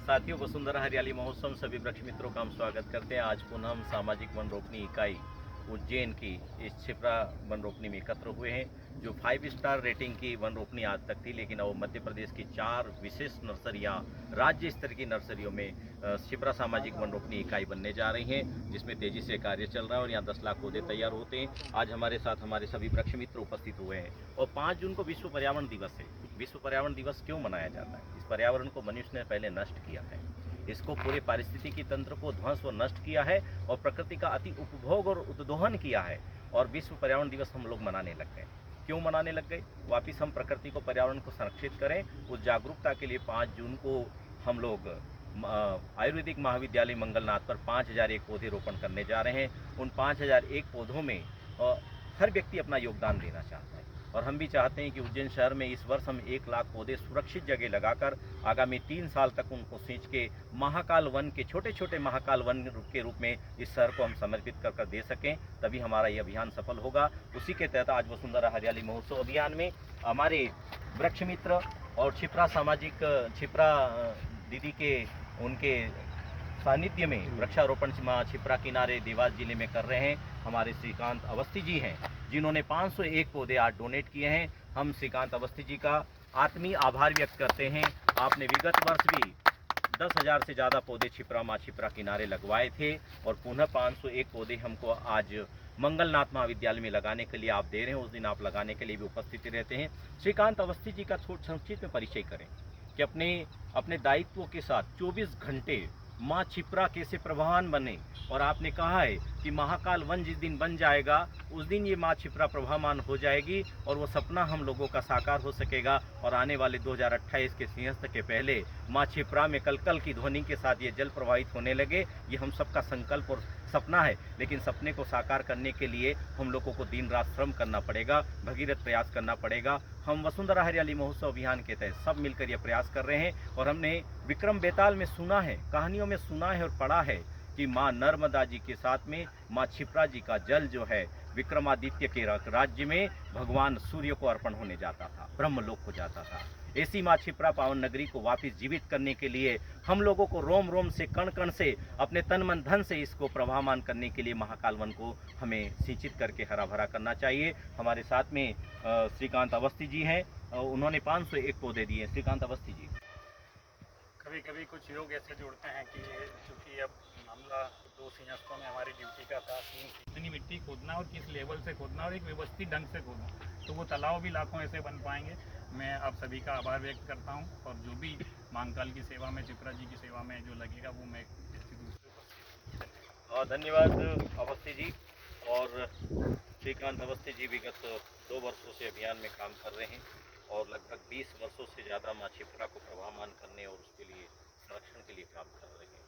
साथियों, वसुंधरा हरियाली महोत्सव सभी वृक्ष मित्रों का हम स्वागत करते हैं। आज पुनः हम सामाजिक वन रोपणी इकाई उज्जैन की इस क्षिप्रा वन रोपणी में एकत्र हुए हैं। जो 5 स्टार रेटिंग की वन रोपणी आज तक थी, लेकिन अब मध्य प्रदेश की 4 विशेष नर्सरियां राज्य स्तर की नर्सरियों में क्षिप्रा सामाजिक वन रोपणी इकाई बनने जा रही हैं, जिसमें तेजी से कार्य चल रहा है और यहाँ 10 लाख पौधे तैयार होते हैं। आज हमारे साथ हमारे सभी वृक्ष मित्र उपस्थित हुए हैं और 5 जून को विश्व पर्यावरण दिवस है। विश्व पर्यावरण दिवस क्यों मनाया जाता है? इस पर्यावरण को मनुष्य ने पहले नष्ट किया है, इसको पूरे पारिस्थितिकी तंत्र को ध्वंस और नष्ट किया है और प्रकृति का अति उपभोग और उद्दोहन किया है। और विश्व पर्यावरण दिवस हम लोग मनाने लग गए। क्यों मनाने लग गए? वापिस हम प्रकृति को, पर्यावरण को संरक्षित करें, उस जागरूकता के लिए 5 जून को हम लोग आयुर्वेदिक महाविद्यालय मंगलनाथ पर 5001 पौधे रोपण करने जा रहे हैं। उन 5001 पौधों में हर व्यक्ति अपना योगदान देना चाहता है और हम भी चाहते हैं कि उज्जैन शहर में इस वर्ष हम 1 लाख पौधे सुरक्षित जगह लगाकर आगामी 3 साल तक उनको सींच के महाकाल वन के छोटे छोटे महाकाल वन के रूप में इस शहर को हम समर्पित कर दे सकें, तभी हमारा ये अभियान सफल होगा। उसी के तहत आज वसुंधरा हरियाली महोत्सव अभियान में हमारे वृक्ष मित्र और क्षिप्रा दीदी के उनके सानिध्य में वृक्षारोपण क्षिप्रा किनारे देवास जिले में कर रहे हैं हमारे श्रीकांत अवस्थी जी हैं, जिन्होंने 501 पौधे आज डोनेट किए हैं। हम श्रीकांत अवस्थी जी का आत्मीय आभार व्यक्त करते हैं। आपने विगत वर्ष भी 10,000 से ज़्यादा पौधे क्षिप्रा किनारे लगवाए थे और पुनः 501 पौधे हमको आज मंगलनाथ महाविद्यालय में लगाने के लिए आप दे रहे हैं। उस दिन आप लगाने के लिए भी उपस्थित रहते हैं। श्रीकांत अवस्थी जी का संक्षिप्त में परिचय करें कि अपने दायित्वों के साथ 24 घंटे माँ क्षिप्रा कैसे प्रभावान बने। और आपने कहा है कि महाकाल वन जिस दिन बन जाएगा उस दिन ये माँ क्षिप्रा प्रभावान हो जाएगी और वो सपना हम लोगों का साकार हो सकेगा और आने वाले 2028 के सिंहस्थ के पहले माँ क्षिप्रा में कलकल की ध्वनि के साथ ये जल प्रवाहित होने लगे। ये हम सबका संकल्प और सपना है, लेकिन सपने को साकार करने के लिए हम लोगों को दिन रात श्रम करना पड़ेगा, भगीरथ प्रयास करना पड़ेगा। हम वसुंधरा हरियाली महोत्सव अभियान के तहत सब मिलकर ये प्रयास कर रहे हैं और हमने विक्रम बेताल में सुना है, कहानियों में सुना है और पढ़ा है कि माँ नर्मदा जी के साथ में माँ क्षिप्रा जी का जल जो है विक्रमादित्य के राज्य में भगवान सूर्य को अर्पण होने जाता था, ब्रह्मलोक को जाता था। ऐसी माँ क्षिप्रा पावन नगरी को वापस जीवित करने के लिए हम लोगों को रोम रोम से, कण कण से, अपने तन मन धन से इसको प्रभावमान करने के लिए महाकाल वन को हमें सिंचित करके हरा भरा करना चाहिए। हमारे साथ में श्रीकांत अवस्थी जी हैं, उन्होंने 501 पौधे दिए। श्रीकांत अवस्थी जी, कभी कभी कुछ लोग ऐसे जोड़ते हैं कि चूँकि अब मामला 2 सिंहस्थों में हमारी ड्यूटी का था, कितनी मिट्टी खोदना और किस लेवल से खोदना और एक व्यवस्थित ढंग से खोदना, तो वो तालाब भी लाखों ऐसे बन पाएंगे। मैं आप सभी का आभार व्यक्त करता हूँ और जो भी महाकाल की सेवा में, क्षिप्रा जी की सेवा में जो लगेगा वो मैं निश्चित रूप से उपस्थित। धन्यवाद अवस्थी जी। और श्रीकांत अवस्थी जी विगत 2 वर्षों से अभियान में काम कर रहे हैं और लगभग 20 वर्षों से ज़्यादा माँ क्षिप्रा को प्रभावमान करने और उसके लिए संरक्षण के लिए काम कर रहे हैं।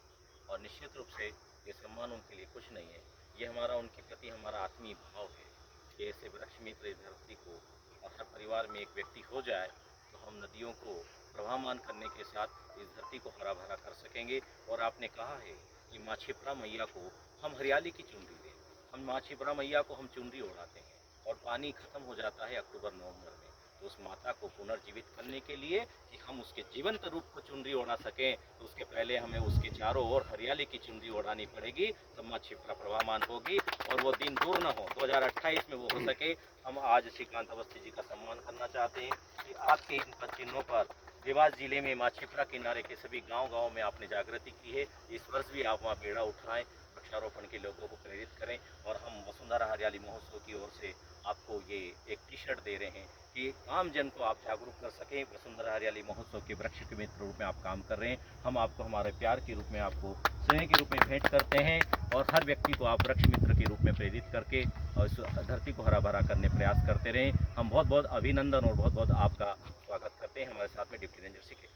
और निश्चित रूप से ये सम्मान उनके लिए कुछ नहीं है, ये हमारा उनके प्रति हमारा आत्मीय भाव है कि ऐसे वृक्ष मित्र इस धरती को, और हर परिवार में एक व्यक्ति हो जाए तो हम नदियों को प्रभावमान करने के साथ इस धरती को हरा भरा कर सकेंगे। और आपने कहा है कि माँ क्षिप्रा मैया को हम हरियाली की चुनरी दें। हम माँ क्षिप्रा मैया को हम चुनरी ओढ़ाते हैं और पानी खत्म हो जाता है अक्टूबर-नवंबर में, तो उस माता को पुनर्जीवित करने के लिए कि हम उसके जीवंत रूप को चुनरी ओढ़ा सकें, तो उसके पहले हमें उसके चारों ओर हरियाली की चुनरी ओढ़ानी पड़ेगी, तो माँ क्षिप्रा प्रभावमान होगी और वो दिन दूर न हो, 2028 में वो हो सके। हम आज श्रीकांत अवस्थी जी का सम्मान करना चाहते हैं कि आपके इन चिन्हों पर देवास जिले में माँ क्षिप्रा किनारे के सभी गाँव में आपने जागृति की है। इस वर्ष भी आप वहाँ बेड़ा उठाएं, वृक्षारोपण के लोगों को प्रेरित करें। और हम वसुंधरा हरियाली महोत्सव की ओर से आपको ये एक टी-शर्ट दे रहे हैं कि आम जन को आप जागरूक कर सकें। वसुंधरा हरियाली महोत्सव के वृक्ष के मित्र रूप में आप काम कर रहे हैं। हम आपको हमारे प्यार के रूप में, आपको स्नेह के रूप में भेंट करते हैं और हर व्यक्ति को आप वृक्ष मित्र के रूप में प्रेरित करके और इस धरती को हरा भरा करने प्रयास करते रहें। हम बहुत बहुत अभिनंदन और बहुत बहुत आपका स्वागत करते हैं। हमारे साथ में डिप्टी रेंजर सिके।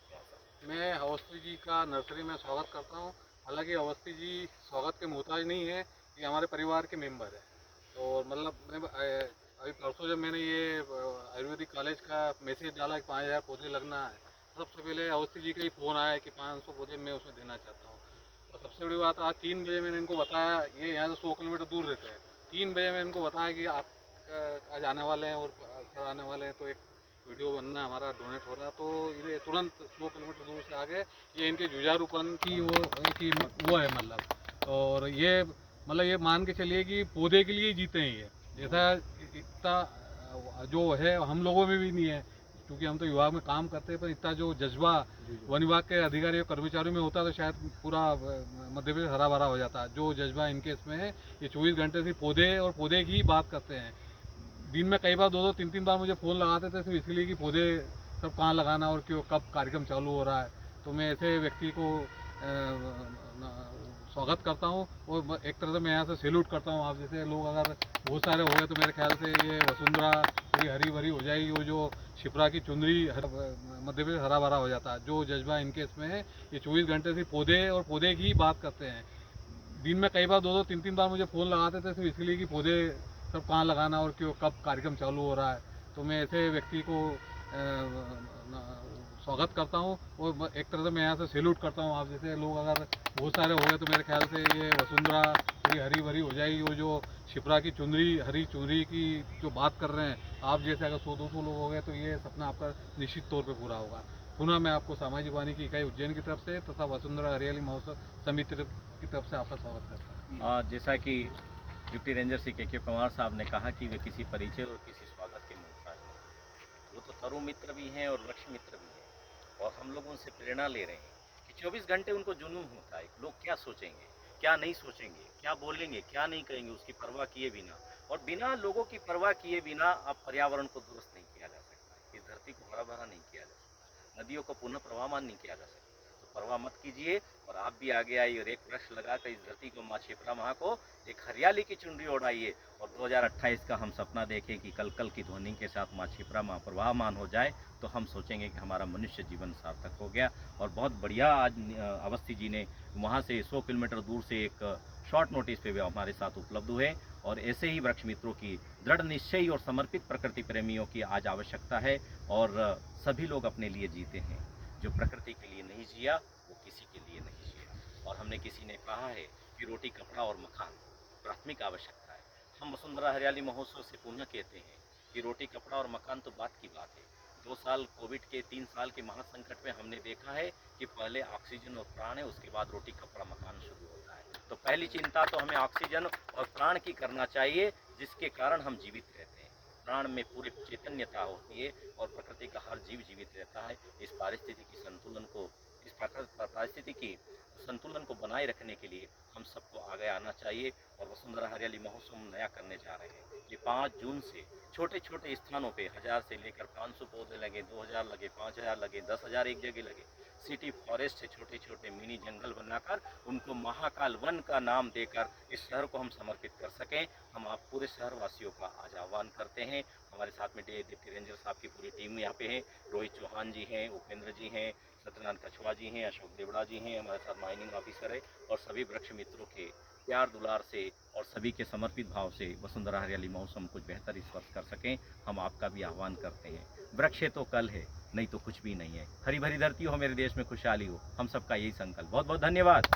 मैं अवस्थी जी का नर्सरी में स्वागत करता हूं। हालांकि अवस्थी जी स्वागत के मोहताज नहीं है, ये हमारे परिवार के मेंबर है। तो मतलब मैं अभी परसों जब मैंने ये आयुर्वेदिक कॉलेज का मैसेज डाला कि 5000 पौधे लगना है, सबसे पहले अवस्थी जी का ही फ़ोन आया कि 500 पौधे मैं उसमें देना चाहता हूँ। और सबसे बड़ी बात, आज 3 बजे मैंने इनको बताया, ये यहाँ से 100 किलोमीटर दूर रहते हैं, 3 बजे मैंने इनको बताया कि आप आज आने वाले हैं और सर आने वाले हैं, तो एक वीडियो बनना हमारा डोनेट हो रहा, तो ये तुरंत 2 किलोमीटर दूर से आगे ये इनके जुझारूपन की वो है मतलब। और ये मतलब ये मान के चलिए कि पौधे के लिए जीते हैं ये, जैसा इतना जो है हम लोगों में भी नहीं है, क्योंकि हम तो विभाग में काम करते हैं, पर इतना जो जज्बा वन विभाग के अधिकारियों कर्मचारियों में होता तो शायद पूरा मध्य प्रदेश हरा भरा हो जाता। जो जज्बा इनके इसमें है, ये 24 घंटे से पौधे और पौधे की बात करते हैं। दिन में कई बार 2-2, 3-3 बार मुझे फ़ोन लगाते थे, सिर्फ इसलिए कि पौधे सब कहाँ लगाना और क्यों कब कार्यक्रम चालू हो रहा है। तो मैं ऐसे व्यक्ति को स्वागत करता हूँ, और एक तरह से मैं यहाँ से सैल्यूट करता हूँ। आप जैसे लोग अगर बहुत सारे हो गए तो मेरे ख्याल से ये वसुंधरा पूरी हरी भरी हो जाएगी, और जो शिप्रा की चुनरी मध्य प्रदेश हरा भरा हो जाता। जो जज्बा इनके इसमें है, ये 24 घंटे से पौधे और पौधे की बात करते हैं। दिन में कई बार 2-2, 3-3 बार मुझे फ़ोन लगाते थे, सिर्फ इसलिए कि पौधे सब कहाँ लगाना और क्यों कब कार्यक्रम चालू हो रहा है। तो मैं ऐसे व्यक्ति को स्वागत करता हूँ, और एक तरह से मैं यहाँ से सैल्यूट करता हूँ। आप जैसे लोग अगर बहुत सारे हो गए तो मेरे ख्याल से ये वसुंधरा पूरी हरी भरी हो जाएगी, और जो शिप्रा की चुनरी हरी चुनरी की जो बात कर रहे हैं, आप जैसे अगर 100-200 लोग हो गए तो ये सपना आपका निश्चित तौर पर पूरा होगा। पुनः मैं आपको सामाजिक वाणी की इकाई उज्जैन की तरफ से तथा वसुंधरा हरियाली महोत्सव समिति की तरफ से आपका स्वागत करता हूँ। जैसा कि डिप्टी रेंजर श्री के पवार साहब ने कहा कि वे किसी परिचय और किसी स्वागत के मोहताज नहीं। वो तो तरु मित्र भी हैं और लक्ष्य मित्र भी हैं, और हम लोग उनसे प्रेरणा ले रहे हैं कि 24 घंटे उनको जुनून होता है, लोग क्या सोचेंगे, क्या नहीं सोचेंगे, क्या बोलेंगे, क्या नहीं कहेंगे, उसकी परवाह किए बिना, और बिना लोगों की परवाह किए बिना अब पर्यावरण को दुरुस्त नहीं किया जा सकता, इस धरती को हरा भरा नहीं किया जा सकता, नदियों को पुनः प्रवाहमान नहीं किया जा सकता। तो परवाह मत कीजिए, और आप भी आगे आइए और एक वृक्ष लगाकर इस धरती को, माँ शिप्रा माँ को एक हरियाली की चुनरी ओढ़ाइए, और 2028 का हम सपना देखें कि कल कल की ध्वनि के साथ माँ शिप्रा माँ प्रवाहमान हो जाए, तो हम सोचेंगे कि हमारा मनुष्य जीवन सार्थक हो गया। और बहुत बढ़िया आज अवस्थी जी ने वहाँ से 100 किलोमीटर दूर से एक शॉर्ट नोटिस पे भी हमारे साथ उपलब्ध हुए, और ऐसे ही वृक्ष मित्रों की दृढ़ निश्चयी और समर्पित प्रकृति प्रेमियों की आज आवश्यकता है। और सभी लोग अपने लिए जीते हैं, जो प्रकृति के लिए नहीं जिया वो किसी के लिए नहीं जिया। और हमने किसी ने कहा है कि रोटी कपड़ा और मकान प्राथमिक आवश्यकता है। हम वसुंधरा हरियाली महोत्सव से पुनः कहते हैं कि रोटी कपड़ा और मकान तो बात की बात है। 2 साल कोविड के 3 साल के महासंकट में हमने देखा है कि पहले ऑक्सीजन और प्राण है, उसके बाद रोटी कपड़ा मकान शुरू होता है। तो पहली चिंता तो हमें ऑक्सीजन और प्राण की करना चाहिए, जिसके कारण हम जीवित रहते हैं। प्राण में पूरी चैतन्यता होती है, और प्रकृति का हर जीव जीवित रहता है। इस पारिस्थितिकी संतुलन को, इस पारिस्थितिकी संतुलन को बनाए रखने के लिए हम सबको आगे आना चाहिए। और वसुंधरा हरियाली महोत्सव हम नया करने जा रहे हैं। ये 5 जून से छोटे छोटे स्थानों पे 1000 से लेकर 500 पौधे लगे, 2000 लगे, 5000 लगे, 10,000 एक जगह लगे। सिटी फॉरेस्ट से छोटे छोटे मिनी जंगल बनाकर उनको महाकाल वन का नाम देकर इस शहर को हम समर्पित कर सकें। हम आप पूरे शहरवासियों का आज आह्वान करते हैं। हमारे साथ में डिप्टी रेंजर साहब की पूरी टीम यहाँ पे है। रोहित चौहान जी हैं, उपेंद्र जी हैं, सत्यनारायण कछुआ जी हैं, अशोक देवड़ा जी हैं, हमारे साथ माइनिंग ऑफिसर है, और सभी वृक्ष मित्रों के प्यार दुलार से और सभी के समर्पित भाव से वसुंधरा हरियाली महोत्सव में कुछ बेहतर इस वर्ष कर सकें, हम आपका भी आह्वान करते हैं। वृक्ष है तो कल है, नहीं तो कुछ भी नहीं है। हरी भरी धरती हो, मेरे देश में खुशहाली हो, हम सबका यही संकल्प। बहुत बहुत धन्यवाद।